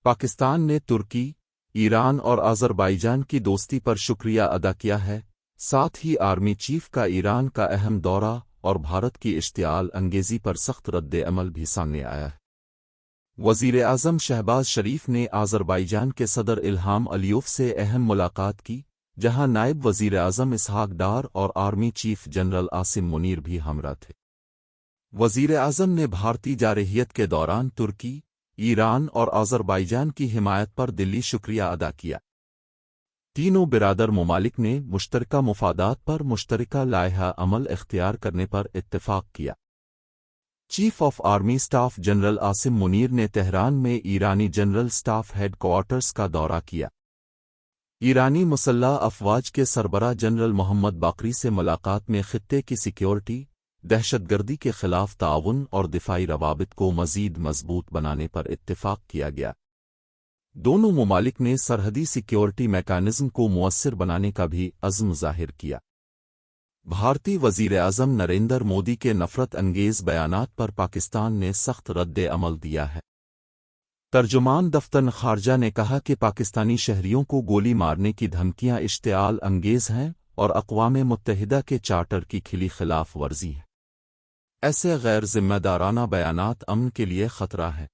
پاکستان نے ترکی، ایران اور آذربائیجان کی دوستی پر شکریہ ادا کیا ہے، ساتھ ہی آرمی چیف کا ایران کا اہم دورہ اور بھارت کی اشتعال انگیزی پر سخت رد عمل بھی سامنے آیا ہے۔ وزیر اعظم شہباز شریف نے آذربائیجان کے صدر الہام علیوف سے اہم ملاقات کی، جہاں نائب وزیر اعظم اسحاق ڈار اور army chief general Asim Munir بھی ہمراہ تھے۔ وزیر اعظم نے بھارتی جارحیت کے دوران ترکی، ایران اور آذربائیجان کی حمایت پر دلی شکریہ ادا کیا۔ تینوں برادر ممالک نے مشترکہ مفادات پر مشترکہ لائحہ عمل اختیار کرنے پر اتفاق کیا۔ Chief of army staff general Asim Munir نے تہران میں ایرانی جنرل اسٹاف ہیڈ کوارٹرز کا دورہ کیا۔ ایرانی مسلح افواج کے سربراہ جنرل محمد باقری سے ملاقات میں خطے کی سیکیورٹی، دہشت گردی کے خلاف تعاون اور دفاعی روابط کو مزید مضبوط بنانے پر اتفاق کیا گیا۔ دونوں ممالک نے سرحدی سیکیورٹی میکانزم کو مؤثر بنانے کا بھی عزم ظاہر کیا۔ بھارتی وزیر اعظم نریندر مودی کے نفرت انگیز بیانات پر پاکستان نے سخت رد عمل دیا ہے۔ ترجمان دفتر خارجہ نے کہا کہ پاکستانی شہریوں کو گولی مارنے کی دھمکیاں اشتعال انگیز ہیں اور اقوام متحدہ کے چارٹر کی کھلی خلاف ورزی ہے۔ ایسے غیر ذمہ دارانہ بیانات امن کے لیے خطرہ ہے۔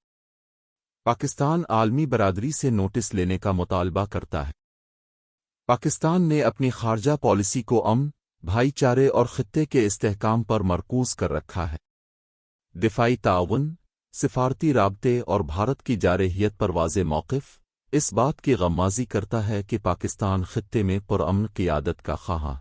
پاکستان عالمی برادری سے نوٹس لینے کا مطالبہ کرتا ہے۔ پاکستان نے اپنی خارجہ پالیسی کو امن، بھائی چارے اور خطے کے استحکام پر مرکوز کر رکھا ہے۔ دفاعی تعاون، سفارتی رابطے اور بھارت کی جارحیت پر واضح موقف اس بات کی غمازی کرتا ہے کہ پاکستان خطے میں پرامن قیادت کا خواہاں